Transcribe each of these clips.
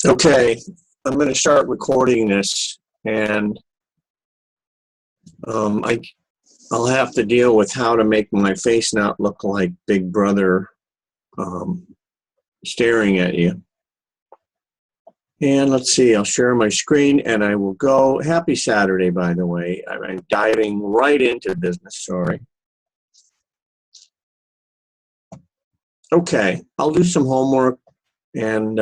Okay, I'm going to start recording this, and um, I, I'll have to deal with how to make my face not look like Big Brother um, staring at you. And let's see, I'll share my screen, and I will go. Happy Saturday, by the way. I'm diving right into business, sorry. Okay, I'll do some homework, and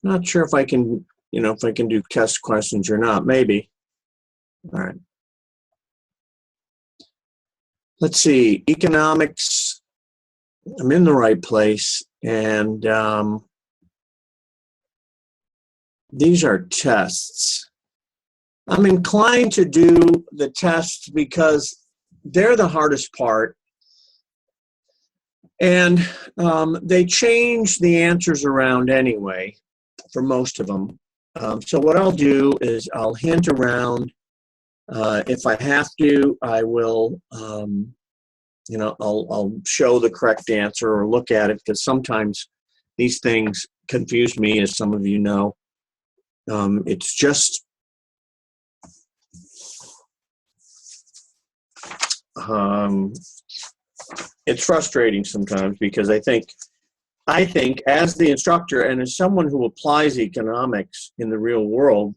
not sure if I can, if I can do test questions or not. Maybe. All right. Let's see, economics. I'm in the right place, and these are tests. I'm inclined to do the tests because they're the hardest part, and they change the answers around anyway for most of them. So what I'll do is I'll hint around. If I have to, I will, I'll show the correct answer or look at it, because sometimes these things confuse me, as some of you know. It's just it's frustrating sometimes, because I think as the instructor and as someone who applies economics in the real world,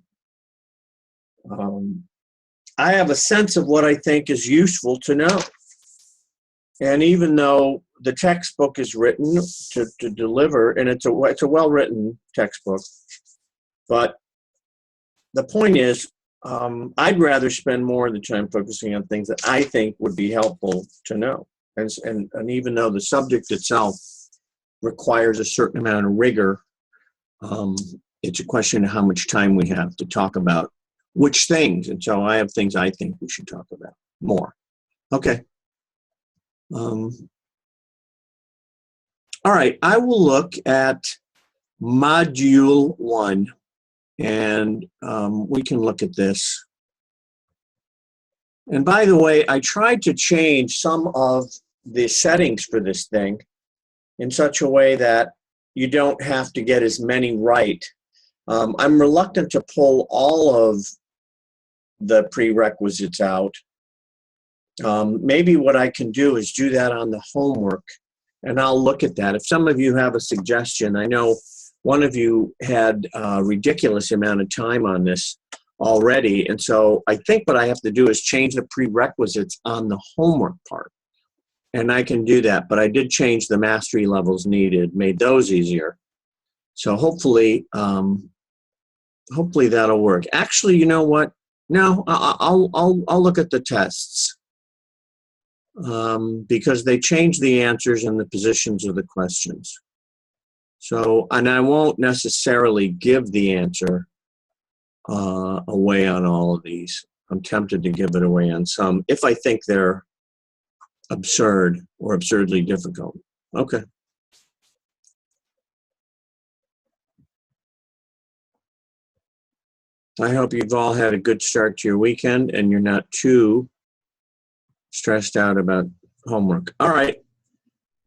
I have a sense of what I think is useful to know. And even though the textbook is written to deliver, and it's a well-written textbook, but the point is, I'd rather spend more of the time focusing on things that I think would be helpful to know. And even though the subject itself requires a certain amount of rigor, it's a question of how much time we have to talk about which things. And so I have things I think we should talk about more. Okay. All right, I will look at Module 1, and we can look at this. And by the way, I tried to change some of the settings for this thing in such a way that you don't have to get as many right. I'm reluctant to pull all of the prerequisites out. Maybe what I can do is do that on the homework, and I'll look at that. If some of you have a suggestion, I know one of you had a ridiculous amount of time on this already, and so I think what I have to do is change the prerequisites on the homework part, and I can do that. But I did change the mastery levels needed, made those easier. So hopefully that'll work. Actually, you know what? No, I'll look at the tests. Because they change the answers and the positions of the questions. So, and I won't necessarily give the answer away on all of these. I'm tempted to give it away on some, if I think they're absurd or absurdly difficult. Okay. I hope you've all had a good start to your weekend and you're not too stressed out about homework. All right,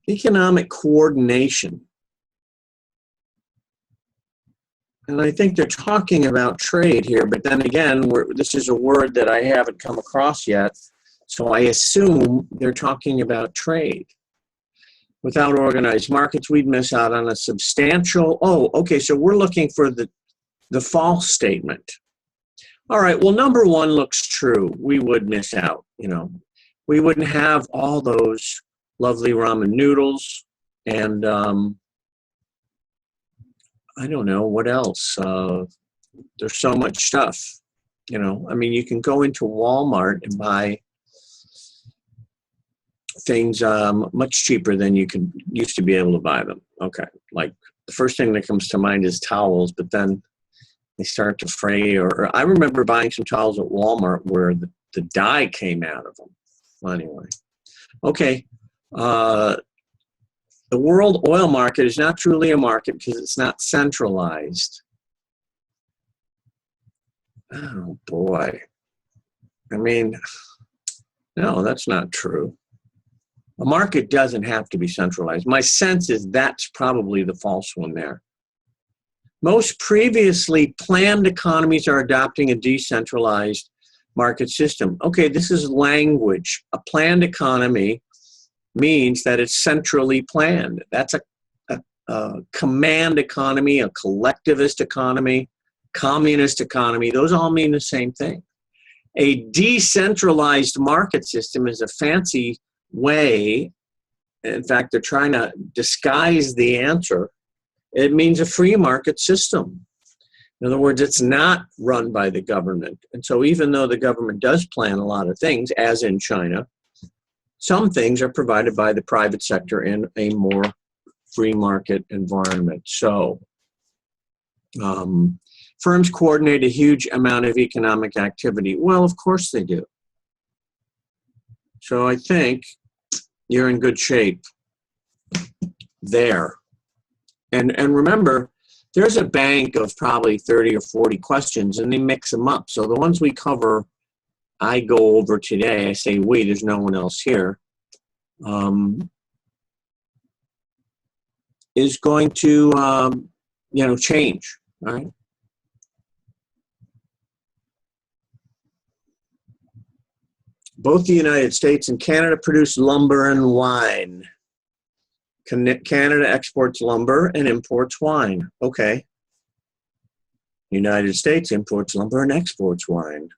economic coordination. And I think they're talking about trade here, but then again, this is a word that I haven't come across yet, so I assume they're talking about trade. Without organized markets, we'd miss out on a substantial, so we're looking for the false statement. All right, well, number one looks true. We would miss out, We wouldn't have all those lovely ramen noodles, and I don't know what else. There's so much stuff, I mean, you can go into Walmart and buy things much cheaper than you used to be able to buy them. Okay, like the first thing that comes to mind is towels, but then they start to fray. Or I remember buying some towels at Walmart where the dye came out of them. Anyway, okay. The world oil market is not truly a market because it's not centralized. Oh, boy. I mean, no, that's not true. A market doesn't have to be centralized. My sense is that's probably the false one there. Most previously planned economies are adopting a decentralized market system. Okay, this is language. A planned economy means that it's centrally planned. That's a command economy, a collectivist economy, communist economy. Those all mean the same thing. A decentralized market system is a fancy way. In fact, they're trying to disguise the answer. It means a free market system. In other words, it's not run by the government. And so even though the government does plan a lot of things, as in China, some things are provided by the private sector in a more free market environment. So firms coordinate a huge amount of economic activity. Well, of course they do. So I think you're in good shape there. And remember, there's a bank of probably 30 or 40 questions, and they mix them up. So the ones we cover, I go over today. I say, wait, there's no one else here. Is going to, change, all right? Both the United States and Canada produce lumber and wine. Canada exports lumber and imports wine. Okay. United States imports lumber and exports wine.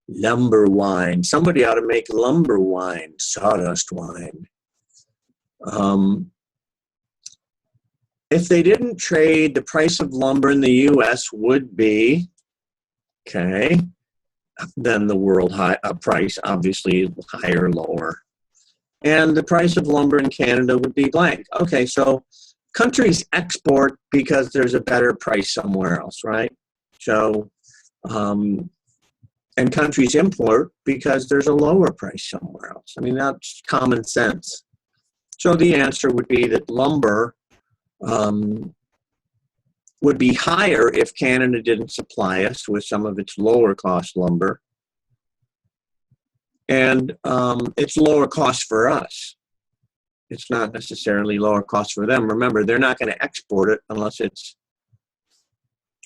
Lumber wine. Somebody ought to make lumber wine, sawdust wine. If they didn't trade, the price of lumber in the U.S. would be, okay, then the world price, obviously higher, lower. And the price of lumber in Canada would be blank. Okay, so countries export because there's a better price somewhere else, right? So, and countries import because there's a lower price somewhere else. I mean, that's common sense. So the answer would be that lumber would be higher if Canada didn't supply us with some of its lower cost lumber. And it's lower cost for us. It's not necessarily lower cost for them. Remember, they're not going to export it unless it's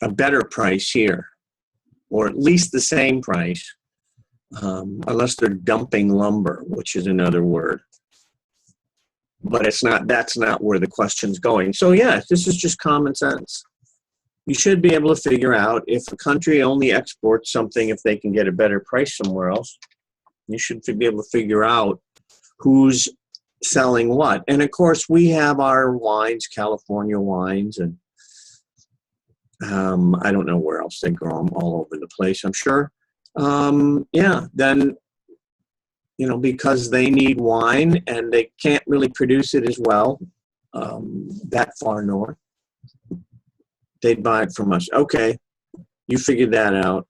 a better price here, or at least the same price, unless they're dumping lumber, which is another word. But that's not where the question's going. So yeah, this is just common sense. You should be able to figure out if a country only exports something if they can get a better price somewhere else. You should be able to figure out who's selling what. And of course, we have our wines, California wines, and I don't know where else they grow them, all over the place, I'm sure. Then, because they need wine and they can't really produce it as well that far north, they'd buy it from us. Okay, you figured that out.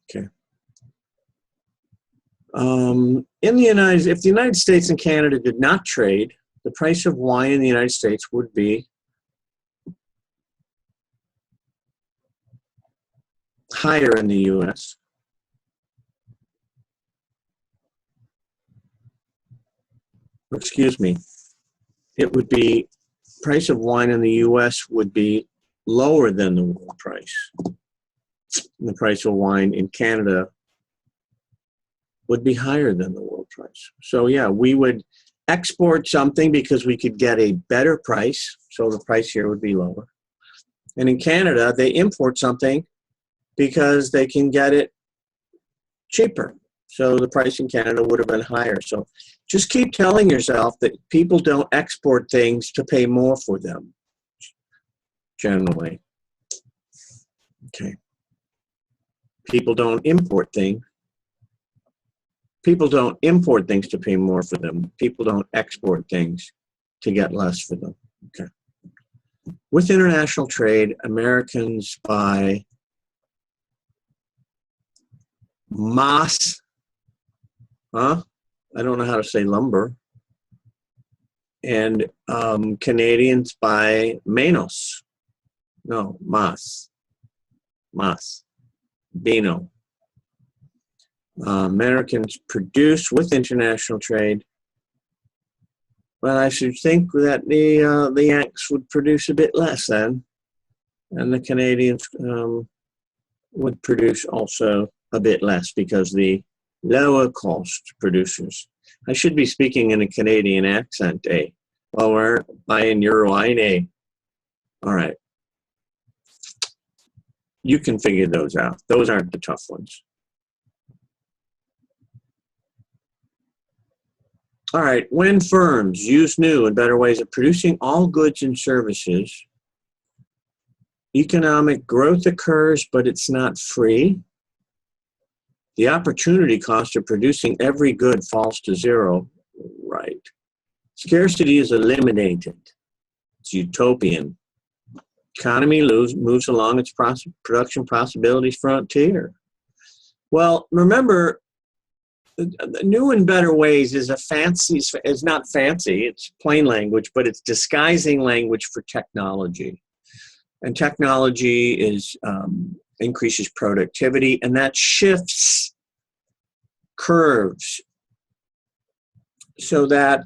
Okay. If the United States and Canada did not trade, the price of wine in the United States would be higher in the U.S. Excuse me. It would be, price of wine in the U.S. would be lower than the world price. And the price of wine in Canada would be higher than the world price. So yeah, we would export something because we could get a better price, so the price here would be lower. And in Canada, they import something because they can get it cheaper. So the price in Canada would have been higher. So just keep telling yourself that people don't export things to pay more for them, generally. Okay. People don't import things. People don't import things to pay more for them. People don't export things to get less for them. Okay. With international trade, Americans buy mass, I don't know how to say lumber, and Canadians buy menos. No, mas, bino. Americans produce with international trade. Well, I should think that the Yanks would produce a bit less then, and the Canadians would produce also a bit less because the lower cost producers. I should be speaking in a Canadian accent, eh? Well, we're buying your wine, eh? All right. You can figure those out. Those aren't the tough ones. All right, when firms use new and better ways of producing all goods and services, economic growth occurs, but it's not free. The opportunity cost of producing every good falls to zero. Right. Scarcity is eliminated. It's utopian. Economy moves along its production possibilities frontier. Well, remember, new and better ways is not fancy, it's plain language, but it's disguising language for technology. And technology increases productivity, and that shifts curves so that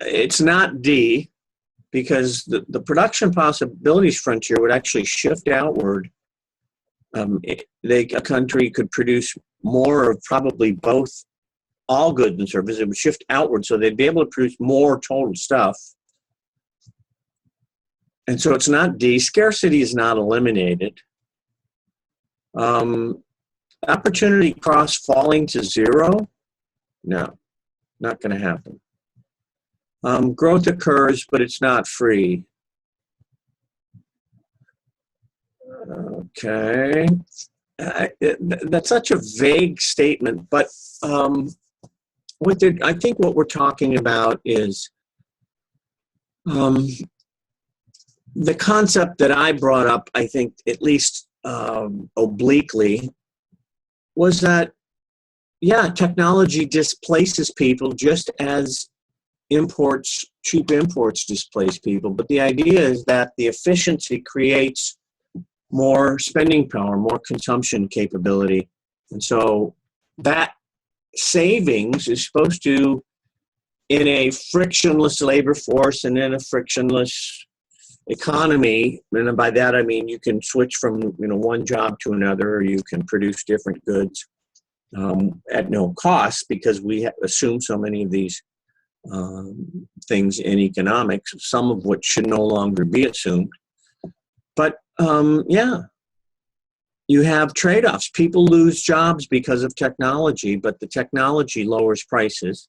it's not D, because the production possibilities frontier would actually shift outward. A country could produce more of probably both, all goods and services. It would shift outward, so they'd be able to produce more total stuff. And so it's not D. Scarcity is not eliminated. Opportunity cost falling to zero? No, not going to happen. Growth occurs, but it's not free. Okay. That's such a vague statement, but I think what we're talking about is the concept that I brought up, I think, at least obliquely, was that, yeah, technology displaces people just as cheap imports displace people. But the idea is that the efficiency creates more spending power, more consumption capability. And so that savings is supposed to, in a frictionless labor force and in a frictionless economy, and by that I mean you can switch from one job to another, or you can produce different goods at no cost, because we assume so many of these things in economics, some of which should no longer be assumed. But yeah, you have trade-offs. People lose jobs because of technology, but the technology lowers prices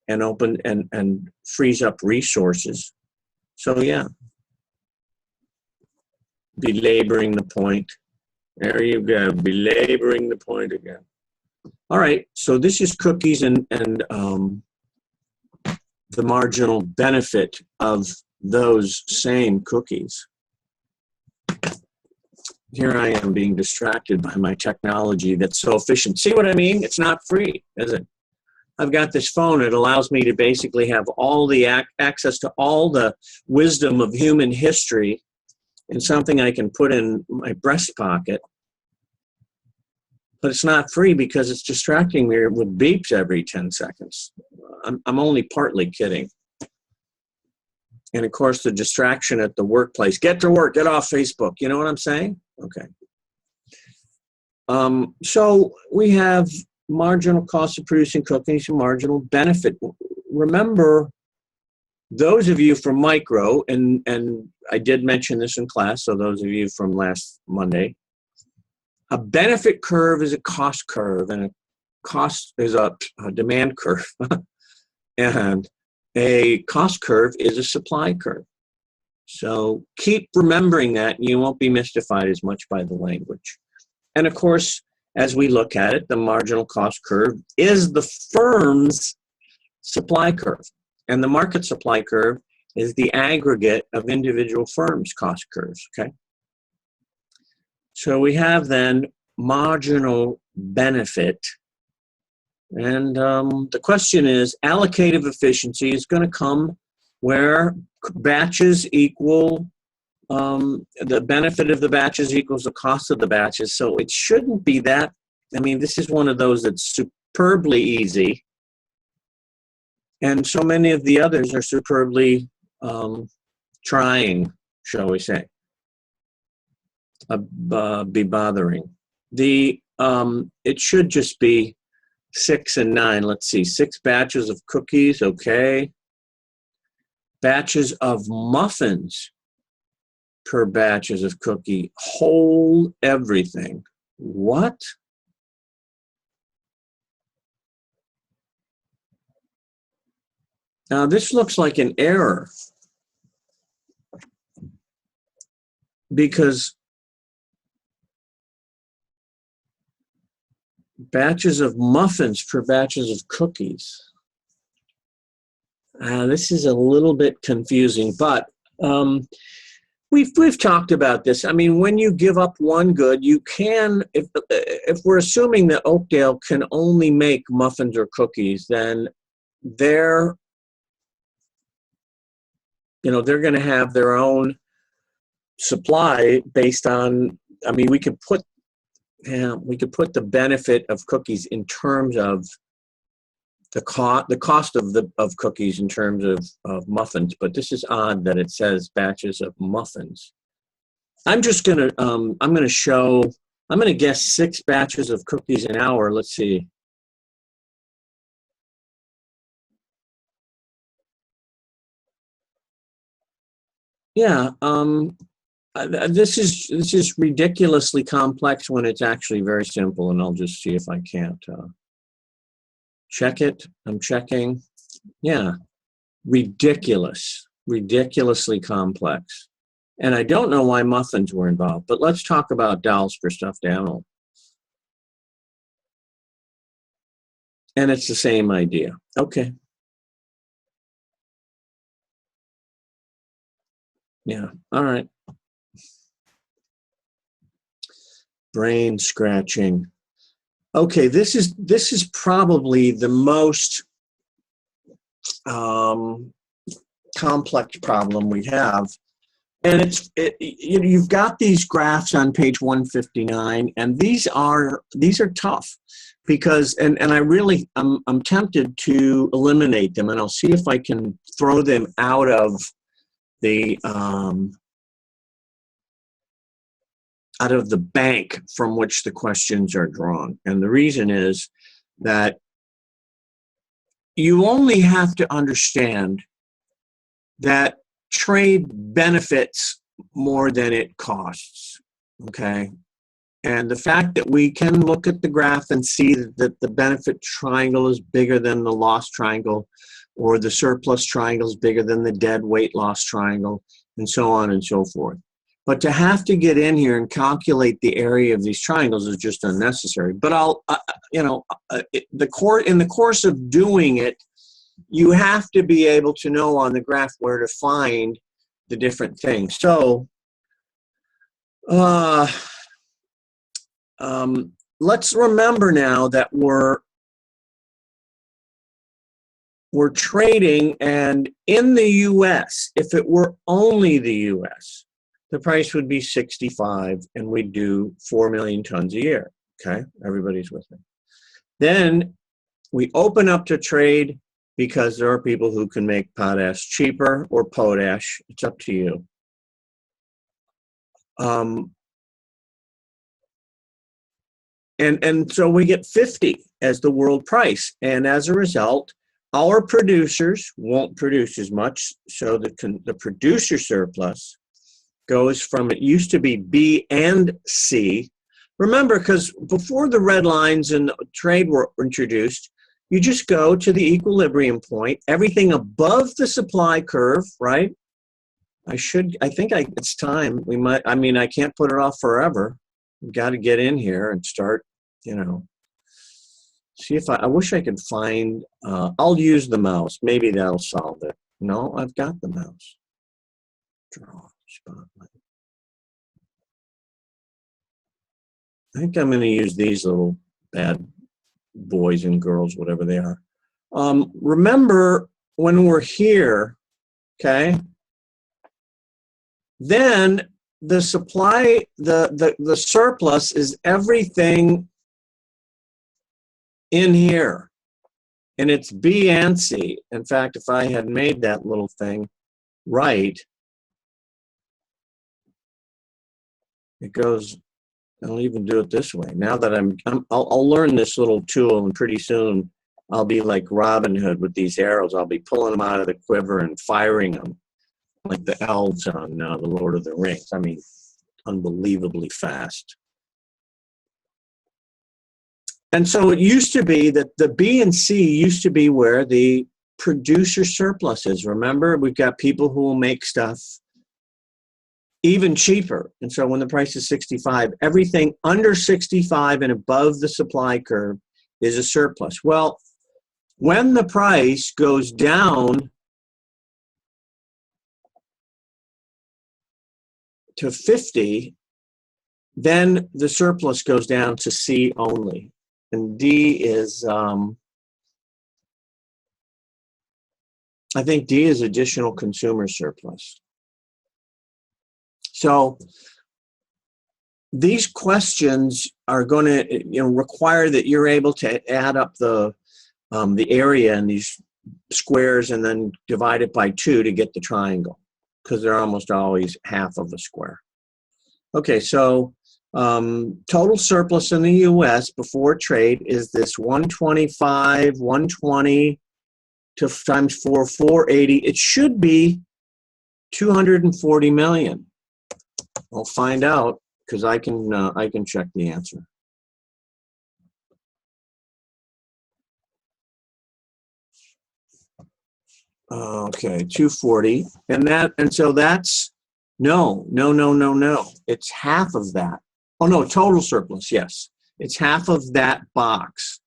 and frees up resources. So yeah, belaboring the point. There you go, belaboring the point again. All right, so this is cookies and the marginal benefit of those same cookies. Here I am being distracted by my technology that's so efficient. See what I mean? It's not free, is it? I've got this phone. It allows me to basically have all the access to all the wisdom of human history in something I can put in my breast pocket. But it's not free because it's distracting me with beeps every 10 seconds. I'm only partly kidding. And of course, the distraction at the workplace. Get to work, get off Facebook. You know what I'm saying? Okay. So we have marginal cost of producing cookies and marginal benefit. Remember, those of you from micro, and I did mention this in class, so those of you from last Monday, a benefit curve is a cost curve, and a cost is a demand curve. And a cost curve is a supply curve. So keep remembering that, and you won't be mystified as much by the language. And of course, as we look at it, the marginal cost curve is the firm's supply curve. And the market supply curve is the aggregate of individual firms' cost curves, okay? So we have then marginal benefit. And the question is, allocative efficiency is going to come where batches equal the benefit of the batches equals the cost of the batches. So it shouldn't be that. I mean, this is one of those that's superbly easy. And so many of the others are superbly trying, shall we say, be bothering. It should just be 6 and 9. Let's see, 6 batches of cookies, okay. Batches of muffins per batches of cookie. Whole everything. What? Now this looks like an error because batches of muffins per batches of cookies. This is a little bit confusing, but we've talked about this. I mean, when you give up one good, you can, if we're assuming that Oakdale can only make muffins or cookies, then they're going to have their own supply based on, I mean, we could put the benefit of cookies in terms of the cost of cookies in terms of muffins, but this is odd that it says batches of muffins. I'm going to guess 6 batches of cookies an hour. Let's see. Yeah, this is ridiculously complex when it's actually very simple, and I'll just see if I can't check it. I'm checking. Yeah, ridiculously complex. And I don't know why muffins were involved, but let's talk about dolls for stuffed animal. And it's the same idea. Okay. Yeah, all right. Brain scratching. Okay, this is probably the most complex problem we have, and you've got these graphs on page 159, and these are tough because and I'm tempted to eliminate them, and I'll see if I can throw them out of the bank from which the questions are drawn. And the reason is that you only have to understand that trade benefits more than it costs, okay? And the fact that we can look at the graph and see that the benefit triangle is bigger than the loss triangle, or the surplus triangle is bigger than the dead weight loss triangle, and so on and so forth. But to have to get in here and calculate the area of these triangles is just unnecessary. But in the course of doing it, you have to be able to know on the graph where to find the different things. So let's remember now that we're trading, and in the U.S., if it were only the U.S., the price would be 65, and we'd do 4 million tons a year. Okay, everybody's with me. Then we open up to trade because there are people who can make potash cheaper or potash. It's up to you. And so we get 50 as the world price, and as a result, our producers won't produce as much, so the producer surplus goes from, it used to be B and C. Remember, because before the red lines and trade were introduced, you just go to the equilibrium point, everything above the supply curve, right? It's time. I can't put it off forever. We've got to get in here and start, see if I wish I could find, I'll use the mouse. Maybe that'll solve it. No, I've got the mouse. Draw spotlight. I think I'm going to use these little bad boys and girls, whatever they are. Remember when we're here, okay? Then the supply, the surplus is everything in here. And it's B and C. In fact, if I had made that little thing right, it goes, I'll even do it this way. Now that I'll learn this little tool, and pretty soon I'll be like Robin Hood with these arrows. I'll be pulling them out of the quiver and firing them like the elves on The Lord of the Rings. I mean, unbelievably fast. And so it used to be that the B and C used to be where the producer surplus is. Remember, we've got people who will make stuff even cheaper. And so when the price is 65, everything under 65 and above the supply curve is a surplus. Well, when the price goes down to 50, then the surplus goes down to C only. And D is, I think D is additional consumer surplus. So these questions are going to require that you're able to add up the area in these squares and then divide it by 2 to get the triangle, because they're almost always half of a square. Okay, so total surplus in the U.S. before trade is this 125, 120 times 4, 480. It should be 240 million. We'll find out, because I can check the answer. Okay, 240, and so that's no. It's half of that. Oh no, total surplus. Yes, it's half of that box.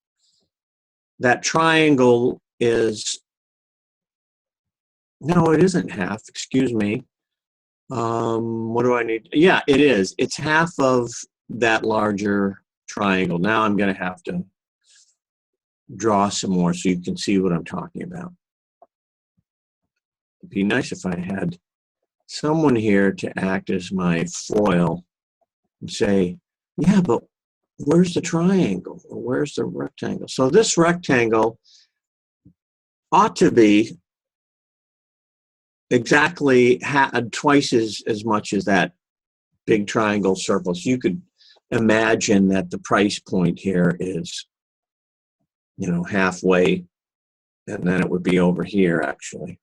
That triangle is, no, it isn't half. Excuse me. What do I need? Yeah, it is. It's half of that larger triangle. Now I'm going to have to draw some more so you can see what I'm talking about. It'd be nice if I had someone here to act as my foil and say, yeah, but where's the triangle? Or where's the rectangle? So this rectangle ought to be exactly twice as much as that big triangle surplus. You could imagine that the price point here is, halfway, and then it would be over here, actually.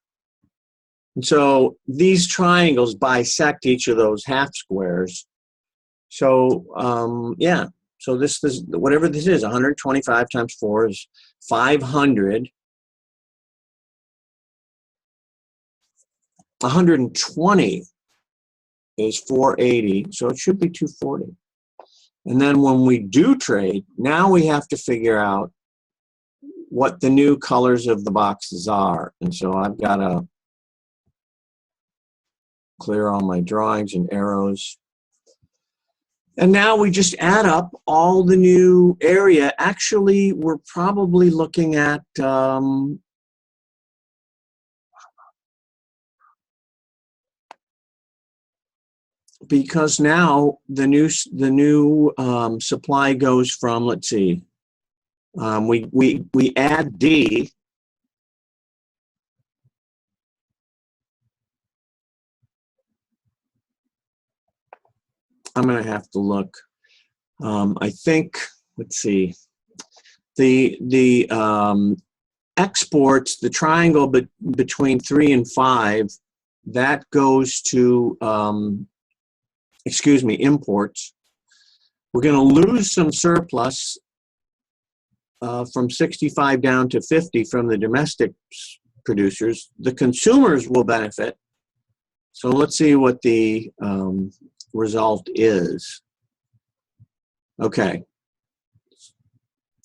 And so these triangles bisect each of those half squares. So, yeah, so this is, whatever this is, 125 times 4 is 500. 120 is 480, so it should be 240. And then when we do trade, now we have to figure out what the new colors of the boxes are. And so I've got to clear all my drawings and arrows. And now we just add up all the new area. Actually, we're probably looking at because now the new supply goes from, let's see, we add D. I'm going to have to look. I think, let's see, the exports, the triangle between 3 and 5, that goes to imports. We're going to lose some surplus from 65 down to 50 from the domestic producers. The consumers will benefit. So let's see what the result is. Okay.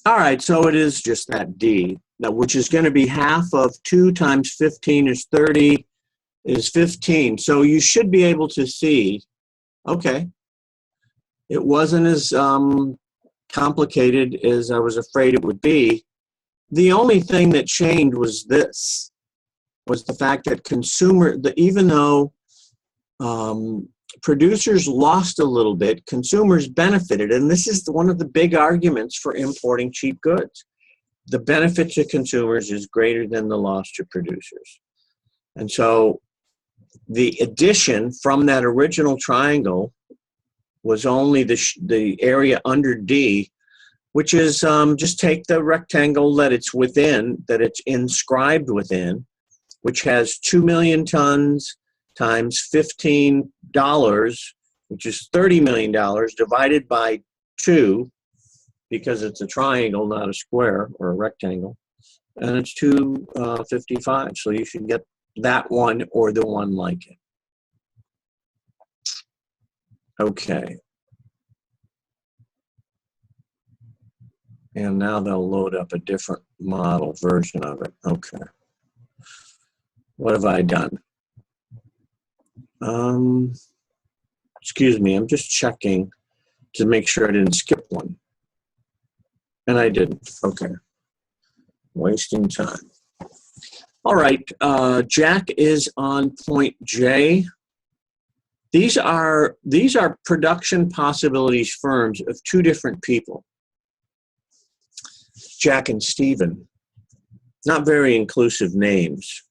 All right, so it is just that D, which is going to be half of 2 times 15 is 30, is 15. So you should be able to see, okay, it wasn't as complicated as I was afraid it would be. The only thing that changed was the fact that even though producers lost a little bit, consumers benefited, and this is one of the big arguments for importing cheap goods. The benefit to consumers is greater than the loss to producers. And so the addition from that original triangle was only the area under D, which is just take the rectangle that it's within, that it's inscribed within, which has 2 million tons times $15, which is $30 million, divided by 2, because it's a triangle, not a square or a rectangle, and it's 255. So you should get that one or the one like it. Okay. And now they'll load up a different model version of it. Okay. What have I done? Excuse me, I'm just checking to make sure I didn't skip one. And I didn't. Okay. Wasting time. All right. Jack is on point J. These are production possibilities firms of two different people. Jack and Stephen. Not very inclusive names.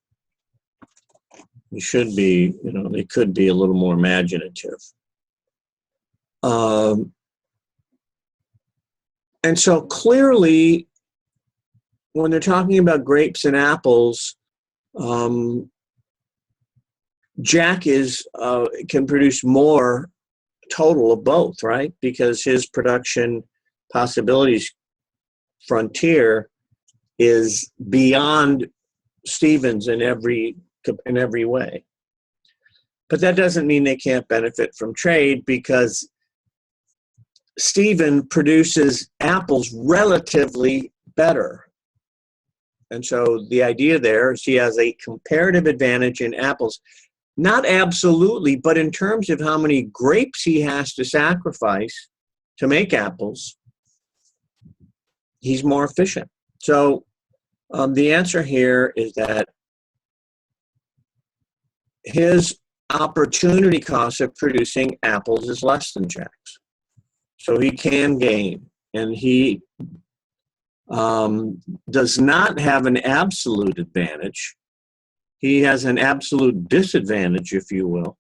They should be, they could be a little more imaginative. And so clearly, when they're talking about grapes and apples, Jack can produce more total of both, right? Because his production possibilities frontier is beyond Stephen's in every way. But that doesn't mean they can't benefit from trade, because Stephen produces apples relatively better. And so the idea there is he has a comparative advantage in apples. Not absolutely, but in terms of how many grapes he has to sacrifice to make apples, he's more efficient. So the answer here is that his opportunity cost of producing apples is less than Jack's. So he can gain, and he does not have an absolute advantage. He has an absolute disadvantage, if you will.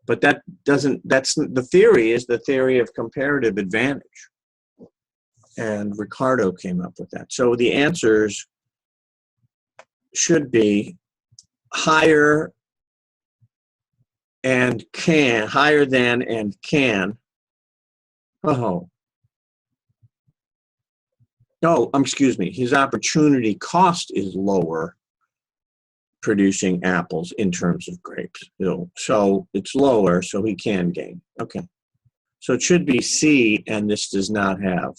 But the theory is the theory of comparative advantage. And Ricardo came up with that. So the answers should be higher than and can. Oh. No, excuse me. His opportunity cost is lower producing apples in terms of grapes. So it's lower, so he can gain. Okay. So it should be C, and this does not have.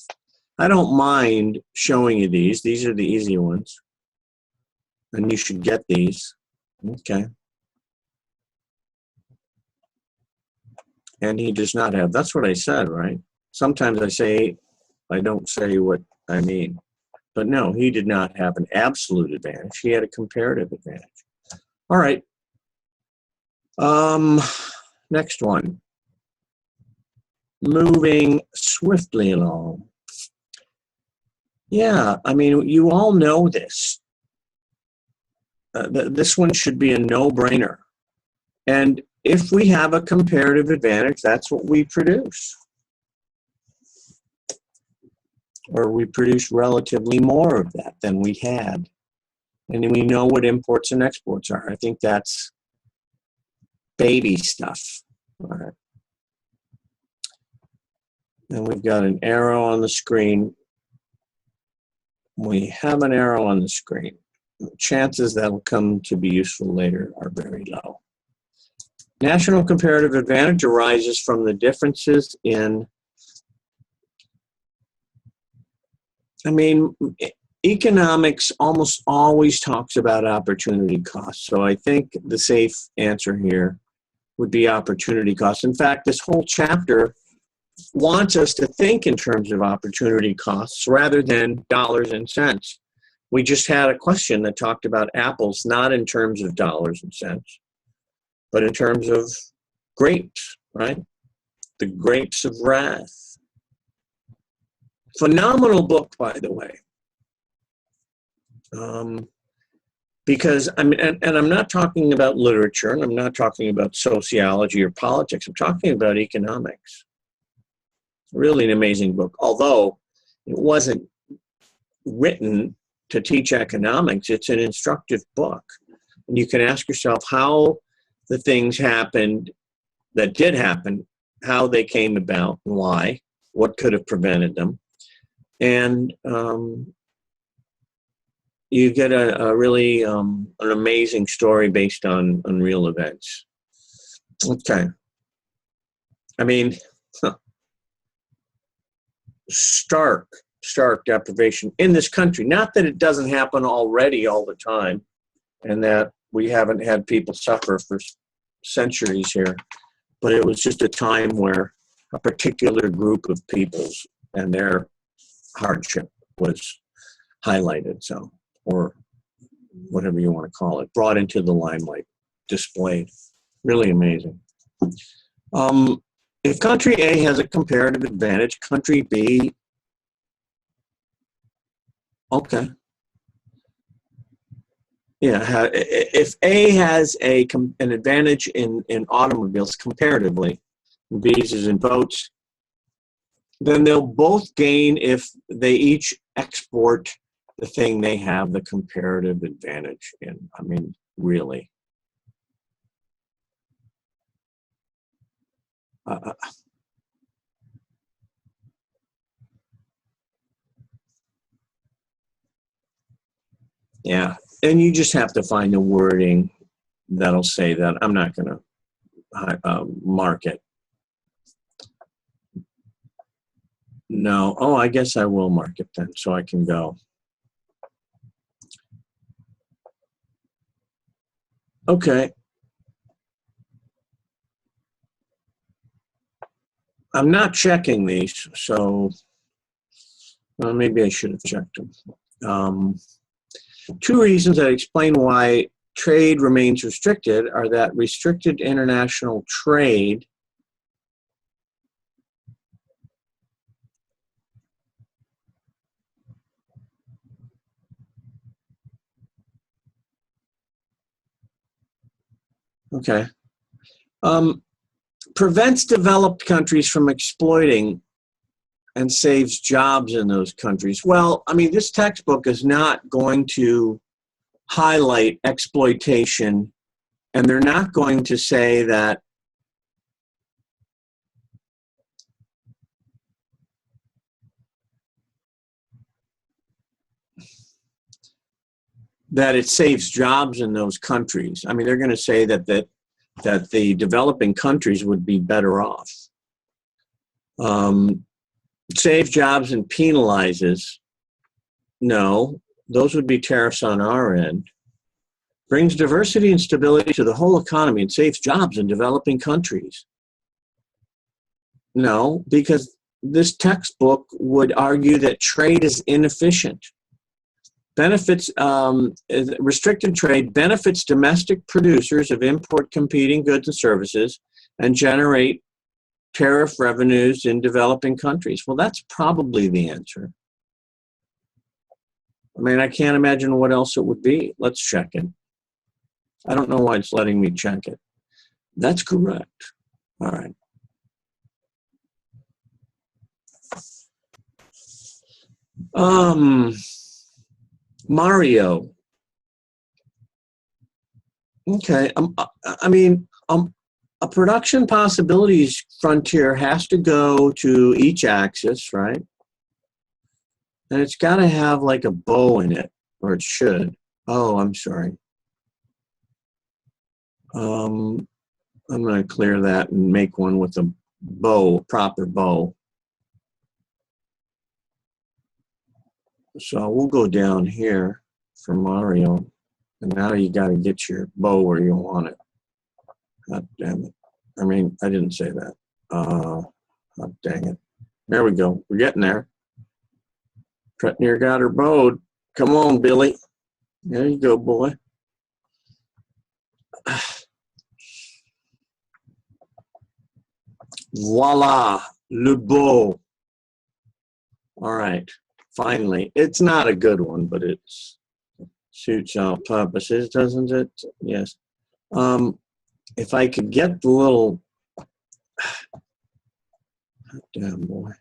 I don't mind showing you these. These are the easy ones. And you should get these. Okay. And he does not have. That's what I said, right? Sometimes I don't say what I mean. But no, he did not have an absolute advantage. He had a comparative advantage. All right. Next one. Moving swiftly along. Yeah, I mean, you all know this. This one should be a no-brainer. And if we have a comparative advantage, that's what we produce. Or we produce relatively more of that than we had. And then we know what imports and exports are. I think that's baby stuff. All right. And we've got an arrow on the screen. We have an arrow on the screen. The chances that will come to be useful later are very low. National comparative advantage arises from the differences in, economics almost always talks about opportunity costs. So I think the safe answer here would be opportunity costs. In fact, this whole chapter wants us to think in terms of opportunity costs rather than dollars and cents. We just had a question that talked about apples, not in terms of dollars and cents. but in terms of grapes, right? The Grapes of Wrath. Phenomenal book, by the way. Because I'm not talking about literature, and I'm not talking about sociology or politics. I'm talking about economics. Really an amazing book, although it wasn't written to teach economics. It's an instructive book, and you can ask yourself how the things happened that did happen, how they came about, and why, what could have prevented them, and you get a really an amazing story based on real events. Okay. I mean, stark deprivation in this country. Not that it doesn't happen already all the time, and that we haven't had people suffer for centuries here, but it was just a time where a particular group of peoples and their hardship was highlighted, so, or whatever you want to call it, brought into the limelight, displayed. Really amazing. If country A has a comparative advantage, country B, okay. Yeah, if A has an advantage in automobiles comparatively, B's is in boats, then they'll both gain if they each export the thing they have the comparative advantage in. I mean, really. Yeah, and you just have to find the wording that'll say that. I'm not going to mark it. No. Oh, I guess I will mark it then so I can go. Okay. I'm not checking these, so maybe I should have checked them. Two reasons that explain why trade remains restricted are that restricted international trade prevents developed countries from exploiting and saves jobs in those countries. Well, I mean, this textbook is not going to highlight exploitation, and they're not going to say that it saves jobs in those countries. I mean, they're going to say that the developing countries would be better off. Save jobs and penalizes. No, those would be tariffs on our end. Brings diversity and stability to the whole economy and saves jobs in developing countries. No, because this textbook would argue that trade is inefficient. Benefits, restricted trade benefits domestic producers of import competing goods and services and generate tariff revenues in developing countries. Well, that's probably the answer. I mean, I can't imagine what else it would be. Let's check it. I don't know why it's letting me check it. That's correct. All right. Mario. Okay. I mean, a production possibilities frontier has to go to each axis, right? And it's got to have like a bow in it, or it should. Oh, I'm sorry. I'm going to clear that and make one with a bow, proper bow. So we'll go down here for Mario. And now you got to get your bow where you want it. God damn it. I mean, I didn't say that. Oh, dang it. There we go. We're getting there. Tretnier got her bowed. Come on, Billy. There you go, boy. Voila, le beau. All right, finally. It's not a good one, but it suits our purposes, doesn't it? Yes. If I could get the little, damn boy.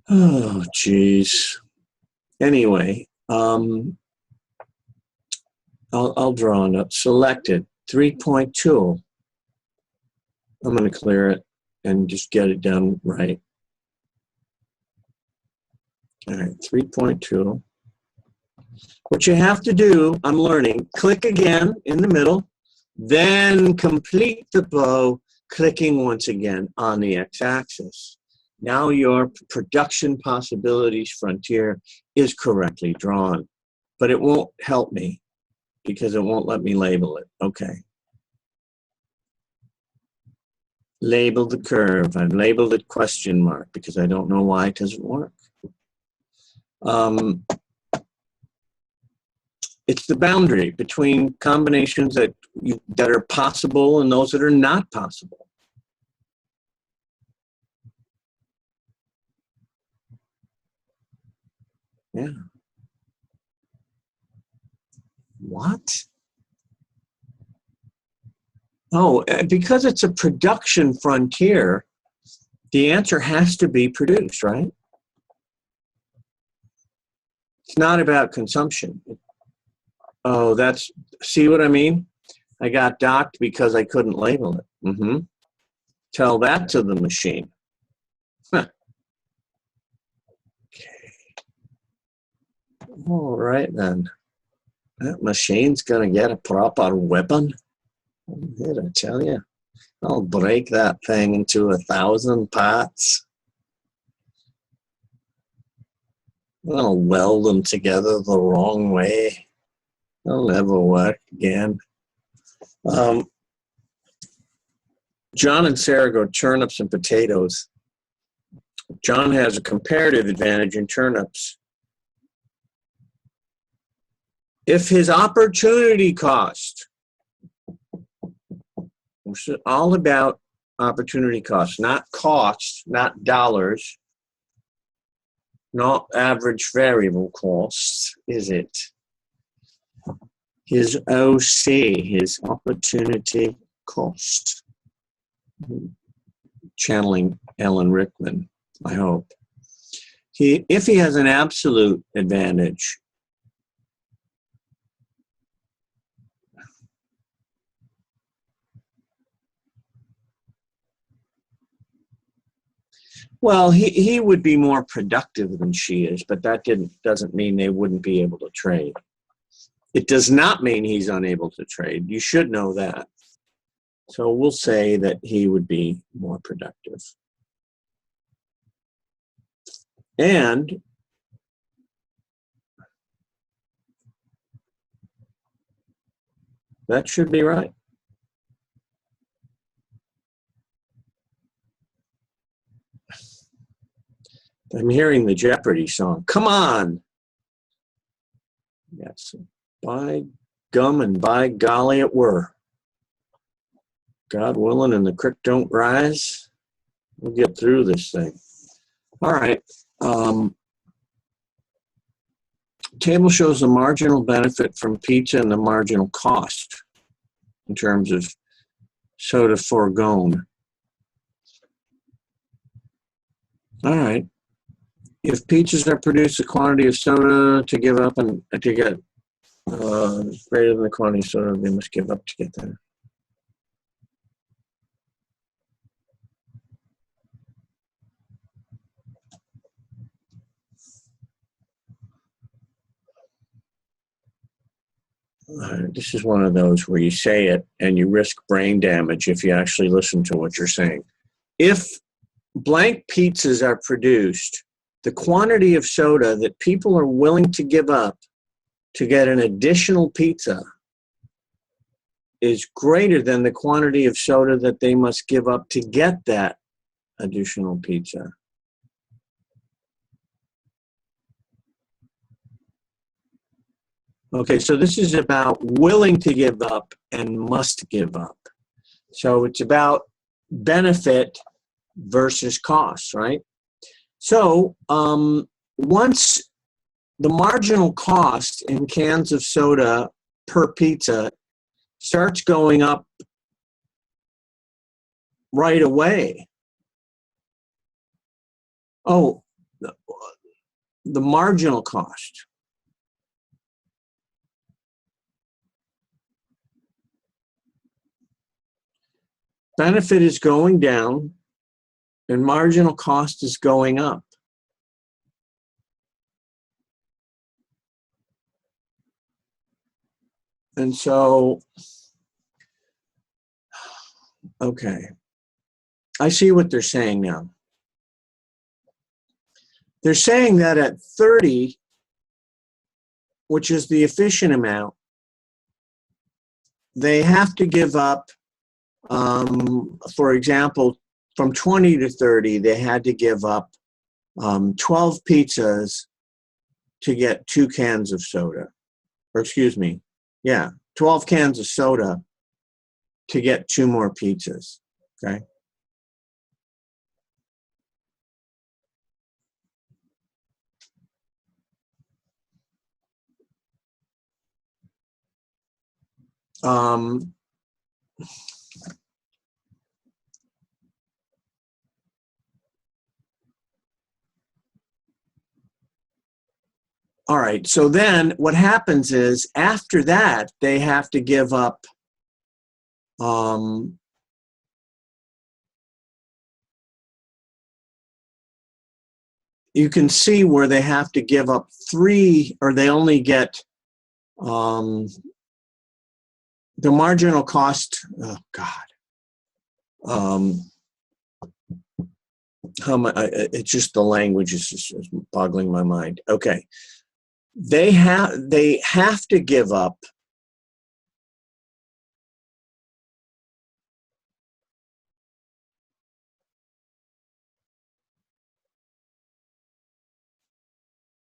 Oh, geez. Anyway, I'll draw it up. Selected 3.2. I'm going to clear it and just get it done right. All right, 3.2. What you have to do, I'm learning, click again in the middle, then complete the bow, clicking once again on the x-axis. Now your production possibilities frontier is correctly drawn, but it won't help me because it won't let me label it. Okay. Label the curve. I've labeled it question mark because I don't know why it doesn't work. It's the boundary between combinations that are possible and those that are not possible. Yeah. What? Oh, because it's a production frontier, the answer has to be produced, right? It's not about consumption. Oh, see what I mean? I got docked because I couldn't label it. Tell that to the machine. Huh. Okay. All right, then. That machine's going to get a proper weapon. I'm here to tell you. I'll break that thing into 1,000 parts. I'll weld them together the wrong way. They'll never work again. John and Sarah go turnips and potatoes. John has a comparative advantage in turnips. If his opportunity cost, it's all about opportunity cost, not cost, not dollars, not average variable costs, is it? His OC, his opportunity cost. Channeling Ellen Rickman, I hope. If he has an absolute advantage, well, he would be more productive than she is, but that doesn't mean they wouldn't be able to trade. It does not mean he's unable to trade. You should know that. So we'll say that he would be more productive. And that should be right. I'm hearing the Jeopardy song. Come on. Yes. By gum and by golly it were. God willing and the creek don't rise. We'll get through this thing. All right. Table shows the marginal benefit from pizza and the marginal cost in terms of soda foregone. All right. If pizzas are produced, the quantity of soda to give up and to get greater than the quantity of soda they must give up to get there. This is one of those where you say it and you risk brain damage if you actually listen to what you're saying. If blank pizzas are produced, the quantity of soda that people are willing to give up to get an additional pizza is greater than the quantity of soda that they must give up to get that additional pizza. Okay, so this is about willing to give up and must give up. So it's about benefit versus cost, right? So once the marginal cost in cans of soda per pizza starts going up right away. Oh, the marginal cost. Benefit is going down and marginal cost is going up. And so, okay, I see what they're saying now. They're saying that at 30, which is the efficient amount, they have to give up, for example, from 20 to 30, they had to give up 12 pizzas to get 2 cans of soda. Or excuse me, yeah, 12 cans of soda to get 2 more pizzas, okay? All right, so then what happens is after that, they have to give up you can see where they have to give up 3, or they only get the marginal cost. Oh God, it's just the language is just boggling my mind. Okay, they have to give up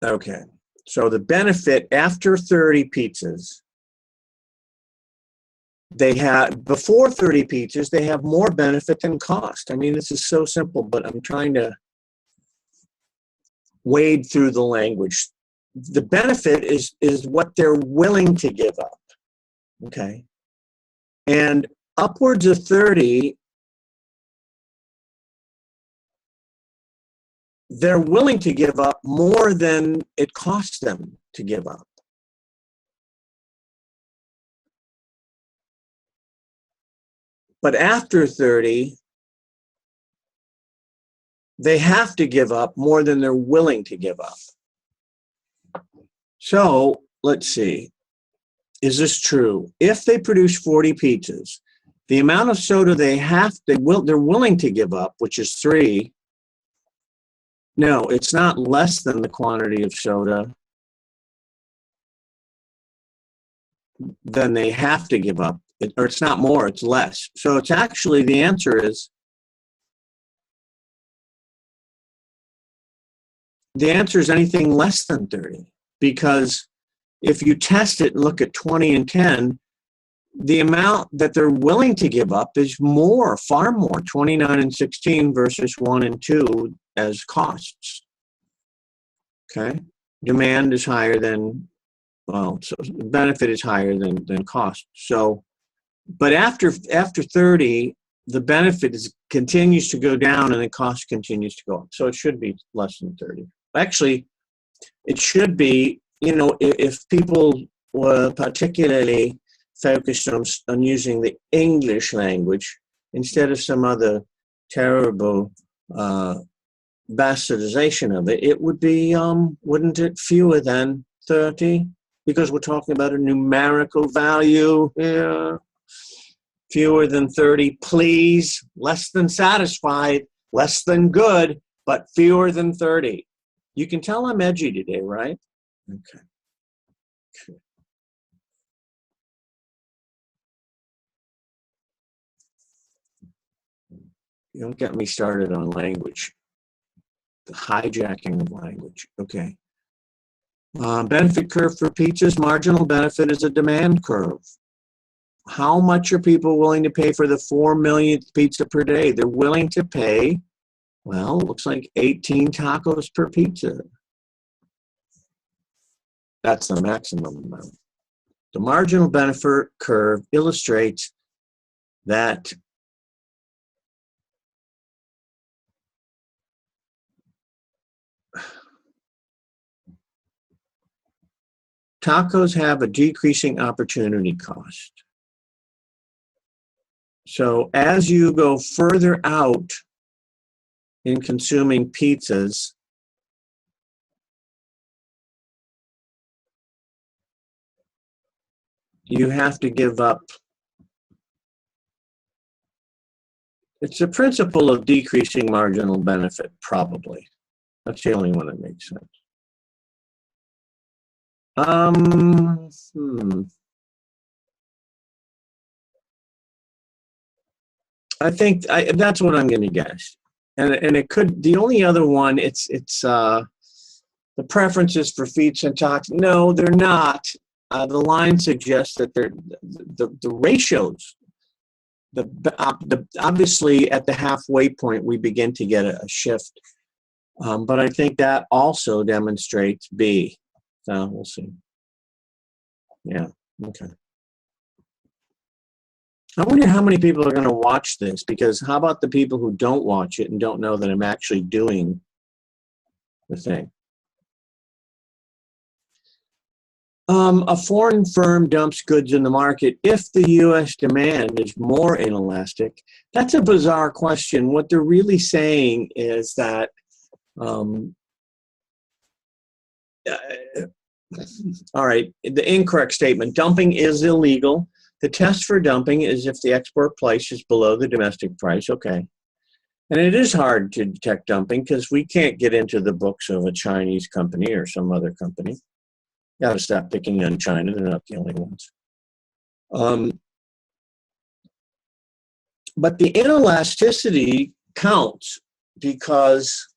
okay, so the benefit after 30 pizzas, they have, before 30 pizzas, they have more benefit than cost. I mean, this is so simple, but I'm trying to wade through the language. The benefit is what they're willing to give up, okay? And upwards of 30, they're willing to give up more than it costs them to give up. But after 30, they have to give up more than they're willing to give up. So let's see. Is this true? If they produce 40 pizzas, the amount of soda they're willing to give up, which is 3, no, it's not less than the quantity of soda than they have to give up. Or it's not more, it's less. So it's actually, the answer is, anything less than 30. Because if you test it and look at 20 and 10, the amount that they're willing to give up is more, far more, 29 and 16 versus 1 and 2 as costs. Okay? Demand is higher than, well, so the benefit is higher than cost. So, but after 30, the benefit continues to go down and the cost continues to go up. So it should be less than 30. Actually, it should be, if people were particularly focused on using the English language instead of some other terrible bastardization of it, it would be, wouldn't it, fewer than 30? Because we're talking about a numerical value here. Fewer than 30, please. Less than satisfied, less than good, but fewer than 30. You can tell I'm edgy today, right? Okay. You don't get me started on language. The hijacking of language. Okay. Benefit curve for pizzas. Marginal benefit is a demand curve. How much are people willing to pay for the 4 millionth pizza per day? They're willing to pay, well, looks like 18 tacos per pizza. That's the maximum amount. The marginal benefit curve illustrates that tacos have a decreasing opportunity cost. So as you go further out in consuming pizzas, you have to give up. It's the principle of decreasing marginal benefit, probably. That's the only one that makes sense. I think that's what I'm going to guess. And it could, the only other one, it's the preferences for feeds and talks. No, they're not. The line suggests that they're the ratios. Obviously at the halfway point we begin to get a shift, but I think that also demonstrates B. So we'll see. Yeah. Okay. I wonder how many people are going to watch this, because how about the people who don't watch it and don't know that I'm actually doing the thing? A foreign firm dumps goods in the market if the U.S. demand is more inelastic. That's a bizarre question. What they're really saying is that all right, the incorrect statement. Dumping is illegal. The test for dumping is if the export price is below the domestic price. Okay. And it is hard to detect dumping because we can't get into the books of a Chinese company or some other company. Got to stop picking on China. They're not the only ones. But the inelasticity counts because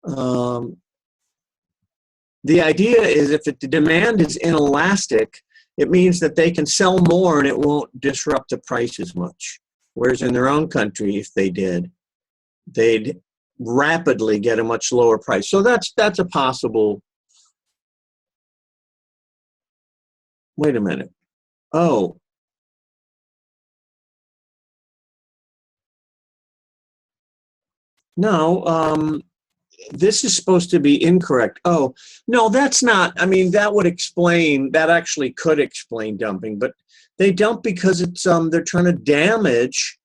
the idea is if the demand is inelastic, it means that they can sell more and it won't disrupt the price as much. Whereas in their own country, if they did, they'd rapidly get a much lower price. So that's a possible. Wait a minute. Oh. No, this is supposed to be incorrect. Oh, no, that's not. I mean, that would explain, that actually could explain dumping, but they dump because it's they're trying to damage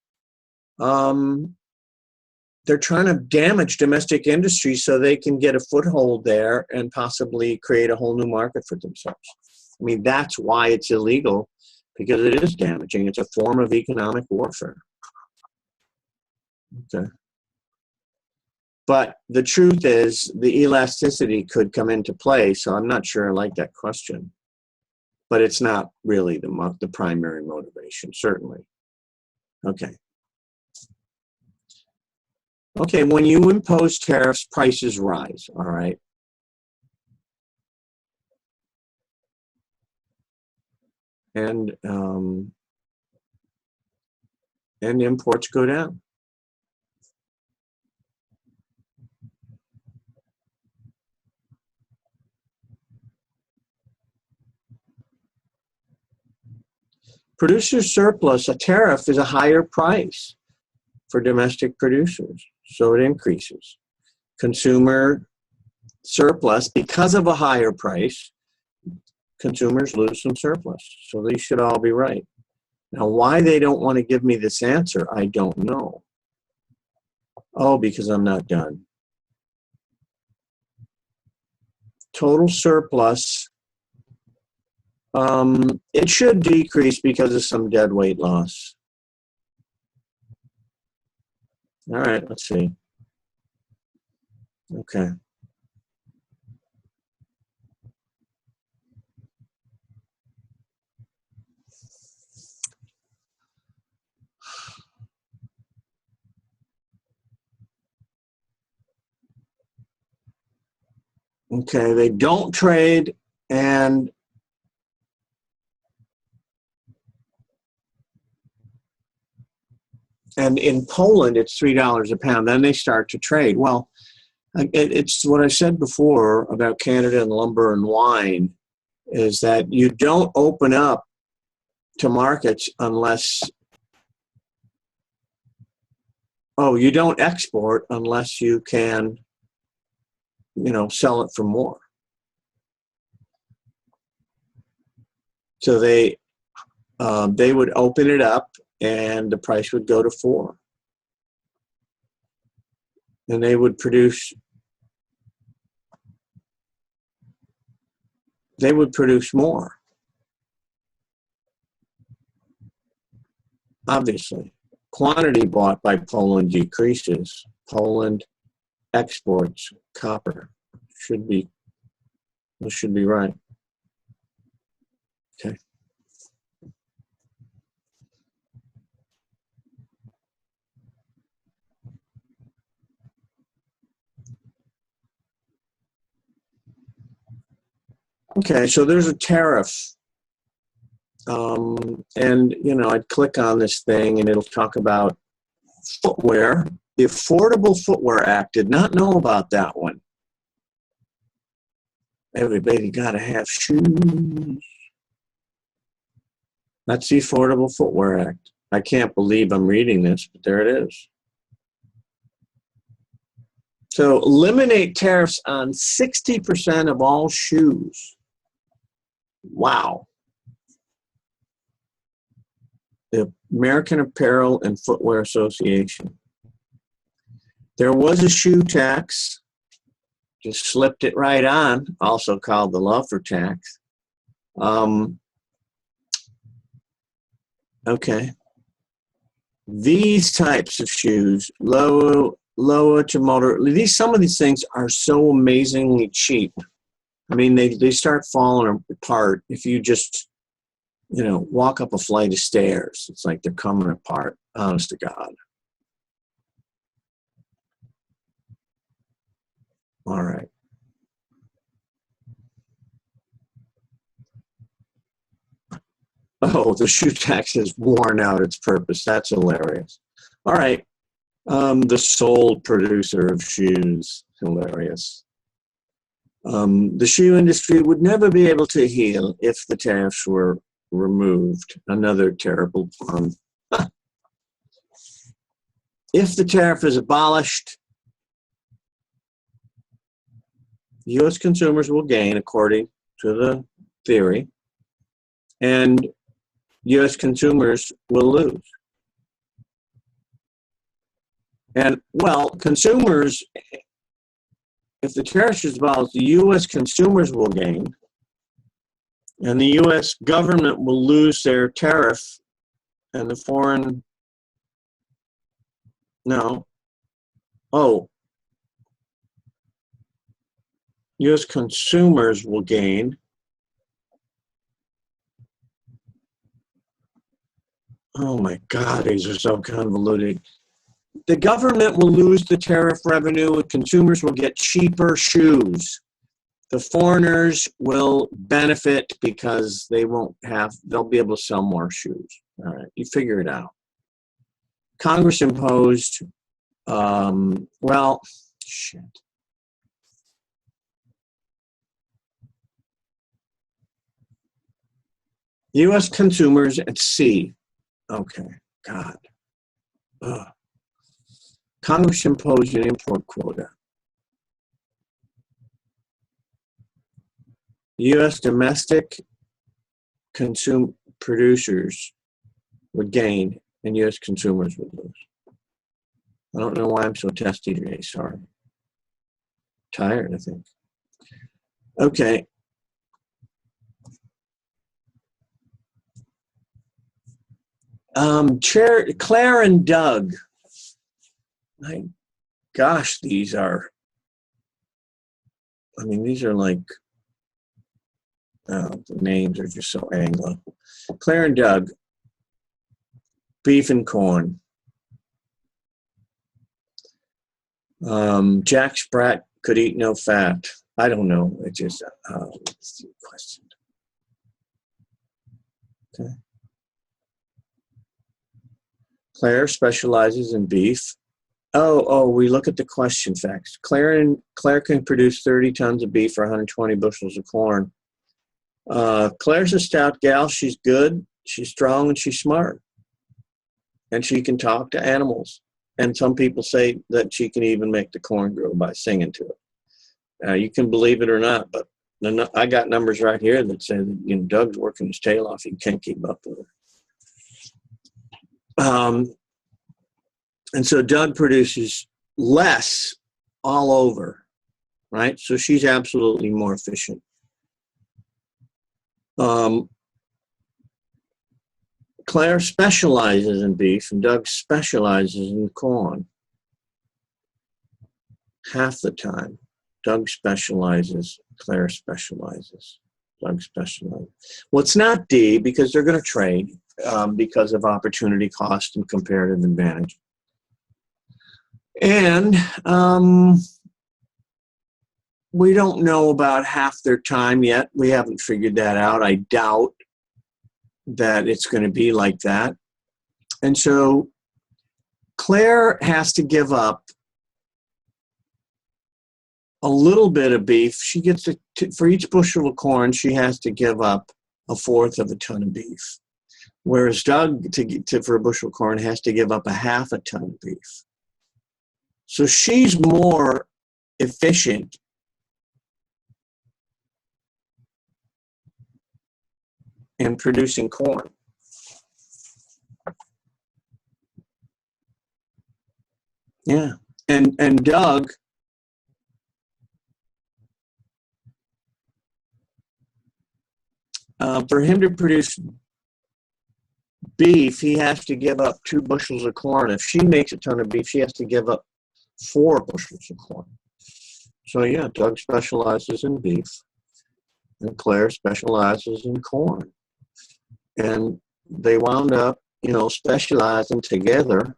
domestic industry so they can get a foothold there and possibly create a whole new market for themselves. I mean, that's why it's illegal, because it is damaging. It's a form of economic warfare. Okay. But the truth is, the elasticity could come into play, so I'm not sure I like that question. But it's not really the primary motivation, certainly. Okay. Okay, when you impose tariffs, prices rise, all right? And imports go down. Producer surplus, a tariff is a higher price for domestic producers, so it increases. Consumer surplus, because of a higher price, consumers lose some surplus. So these should all be right. Now, why they don't want to give me this answer, I don't know. Oh, because I'm not done. Total surplus, it should decrease because of some deadweight loss. All right, let's see. Okay. Okay, they don't trade, and And in Poland, it's $3 a pound. Then they start to trade. Well, it's what I said before about Canada and lumber and wine, is that you don't open up to markets unless, you don't export unless you can, sell it for more. So they would open it up and the price would go to 4. And they would produce more. Obviously, quantity bought by Poland decreases. Poland exports copper. This should be right. Okay. Okay, so there's a tariff. And, I'd click on this thing and it'll talk about footwear. The Affordable Footwear Act, did not know about that one. Everybody got to have shoes. That's the Affordable Footwear Act. I can't believe I'm reading this, but there it is. So eliminate tariffs on 60% of all shoes. Wow. The American Apparel and Footwear Association. There was a shoe tax, just slipped it right on, also called the Loafer tax. Okay. These types of shoes, low to moderate, some of these things are so amazingly cheap. I mean, they start falling apart if you just, walk up a flight of stairs. It's like they're coming apart, honest to God. All right. Oh, the shoe tax has worn out its purpose. That's hilarious. All right. The sole producer of shoes. Hilarious. The shoe industry would never be able to heal if the tariffs were removed. Another terrible pun. If the tariff is abolished, U.S. consumers will gain, according to the theory, and U.S. consumers will lose. And, well, consumers, if the tariff is abolished, the U.S. consumers will gain, and the U.S. government will lose their tariff, and the foreign, U.S. consumers will gain. Oh my God, these are so convoluted. The government will lose the tariff revenue and consumers will get cheaper shoes. The foreigners will benefit because they'll be able to sell more shoes. All right, you figure it out. Congress imposed, shit. U.S. consumers at sea. Okay, God. Ugh. Congress imposed an import quota. U.S. domestic producers would gain and U.S. consumers would lose. I don't know why I'm so testy today, sorry. Tired, I think. Okay. Claire and Doug. My gosh, these are like, the names are just so Anglo. Claire and Doug, beef and corn. Jack Sprat could eat no fat. I don't know. It just, it's a question. Okay. Claire specializes in beef. We look at the question facts. Claire can produce 30 tons of beef for 120 bushels of corn. Claire's a stout gal. She's good, she's strong, and she's smart. And she can talk to animals. And some people say that she can even make the corn grow by singing to it. You can believe it or not, but I got numbers right here that say that Doug's working his tail off. He can't keep up with her. And so Doug produces less all over, right? So she's absolutely more efficient. Claire specializes in beef and Doug specializes in corn. Half the time, Doug specializes, Claire specializes, Doug specializes. Well, it's not D because they're going to trade because of opportunity cost and comparative advantage. And we don't know about half their time yet. We haven't figured that out. I doubt that it's going to be like that. And so Claire has to give up a little bit of beef. She gets for each bushel of corn, she has to give up 1/4 of a ton of beef. Whereas Doug, for a bushel of corn, has to give up 1/2 a ton of beef. So she's more efficient in producing corn. Yeah. And Doug, for him to produce beef, he has to give up 2 bushels of corn. If she makes a ton of beef, she has to give up 4 bushels of corn. So yeah, Doug specializes in beef and Claire specializes in corn. And they wound up, specializing together,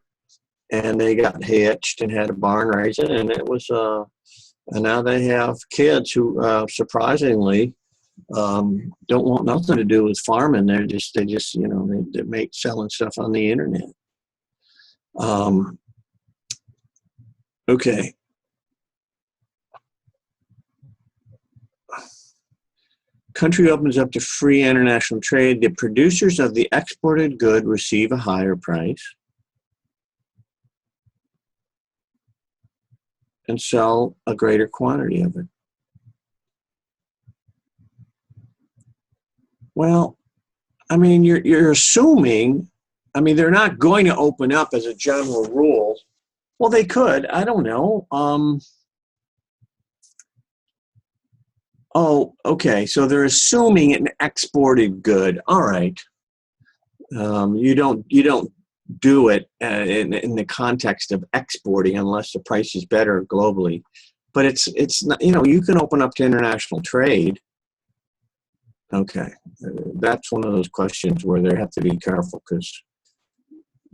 and they got hitched and had a barn raising, and it was, and now they have kids who, surprisingly, don't want nothing to do with farming. They make selling stuff on the internet. Okay. Country opens up to free international trade. The producers of the exported good receive a higher price and sell a greater quantity of it. Well, I mean, you're assuming, they're not going to open up as a general rule. Well, they could. I don't know. Oh, okay. So they're assuming an exported good. All right. You don't do it in the context of exporting unless the price is better globally. But it's not. You can open up to international trade. Okay, that's one of those questions where they have to be careful, because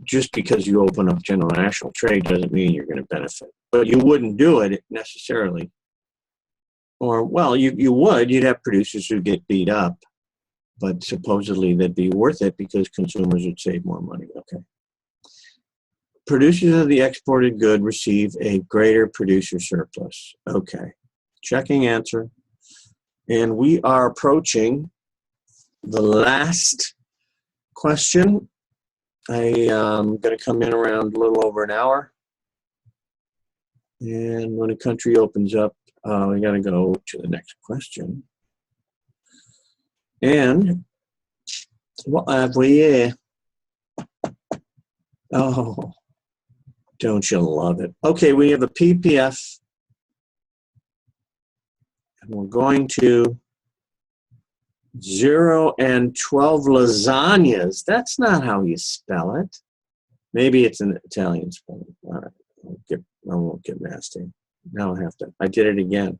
just because you open up to international trade doesn't mean you're going to benefit. But you wouldn't do it necessarily. Or, well, you would. You'd have producers who get beat up, but supposedly they'd be worth it because consumers would save more money. Okay. Producers of the exported good receive a greater producer surplus. Okay. Checking answer. And we are approaching the last question. I am going to come in around a little over an hour. And when a country opens up, we got to go to the next question. And what have we here? Oh, don't you love it? Okay, we have a PPF. And we're going to 0 and 12 lasagnas. That's not how you spell it. Maybe it's an Italian spelling. All right, I won't get nasty. Now I have to. I did it again.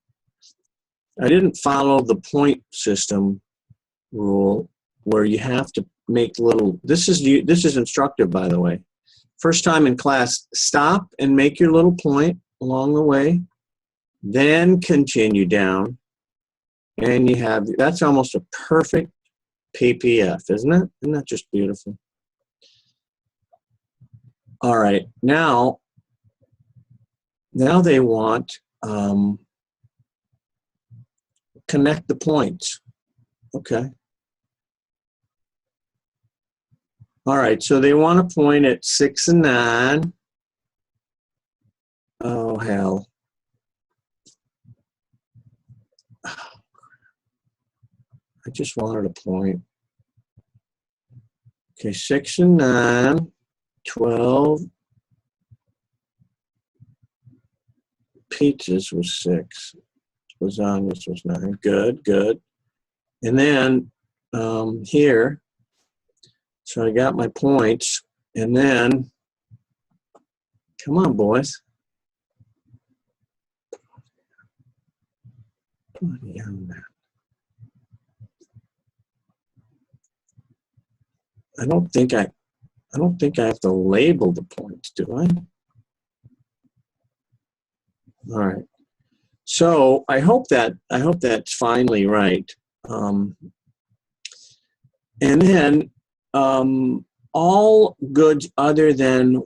I didn't follow the point system rule where you have to make little. This is instructive, by the way. First time in class, stop and make your little point along the way. Then continue down, and you have, that's almost a perfect PPF, isn't it? Isn't that just beautiful? All right, now they want connect the points. Okay. All right, so they want to point at 6 and 9. Oh, hell. I just wanted a point. Okay, 6 and 9, 12. Pizzas was 6. Lasagnas was 9. Good, good. And then here, so I got my points. And then, come on, boys. Bloody hell, man. I don't think I have to label the points, do I? All right. So I hope that's finally right. And then all goods other than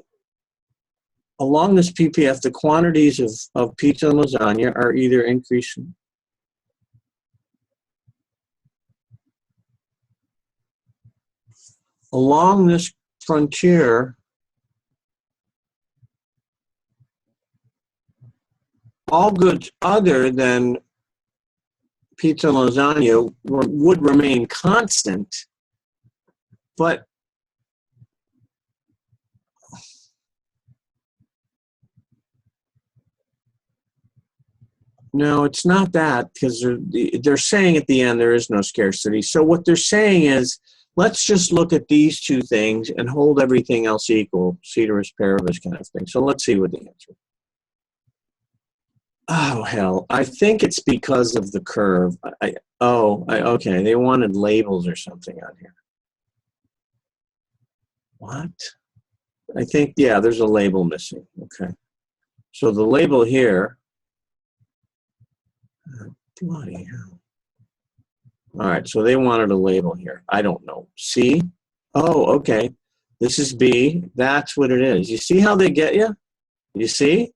along this PPF, the quantities of pizza and lasagna are either increasing. Along this frontier, all goods other than pizza and lasagna would remain constant, but no, it's not that, because they're saying at the end there is no scarcity. So what they're saying is, let's just look at these two things and hold everything else equal, ceteris paribus kind of thing. So let's see what the answer is. Oh, hell. I think it's because of the curve. Okay. They wanted labels or something on here. What? I think, yeah, there's a label missing. Okay. So the label here, bloody hell. All right, so they wanted a label here. I don't know. C? Oh, okay. This is B. That's what it is. You see how they get you? You see?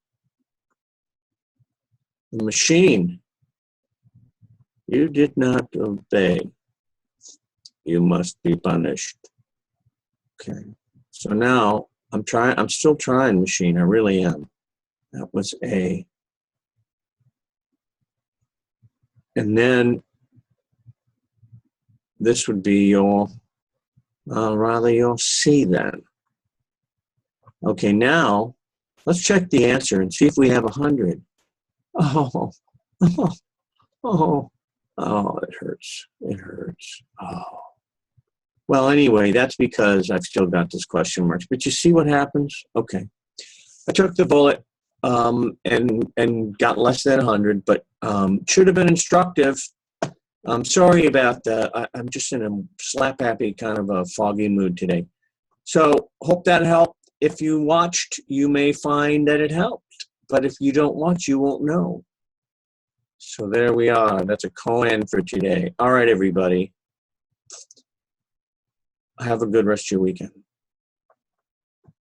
The machine. You did not obey. You must be punished. Okay. So now I'm still trying, machine. I really am. That was A. And then this would be your, rather your C then. Okay, now let's check the answer and see if we have 100. Oh, it hurts. It hurts. Oh. Well, anyway, that's because I've still got this question marks. But you see what happens? Okay. I took the bullet and got less than 100, but should have been instructive. I'm sorry about that. I'm just in a slap-happy kind of a foggy mood today. So hope that helped. If you watched, you may find that it helped. But if you don't watch, you won't know. So there we are. That's a koan for today. All right, everybody. Have a good rest of your weekend.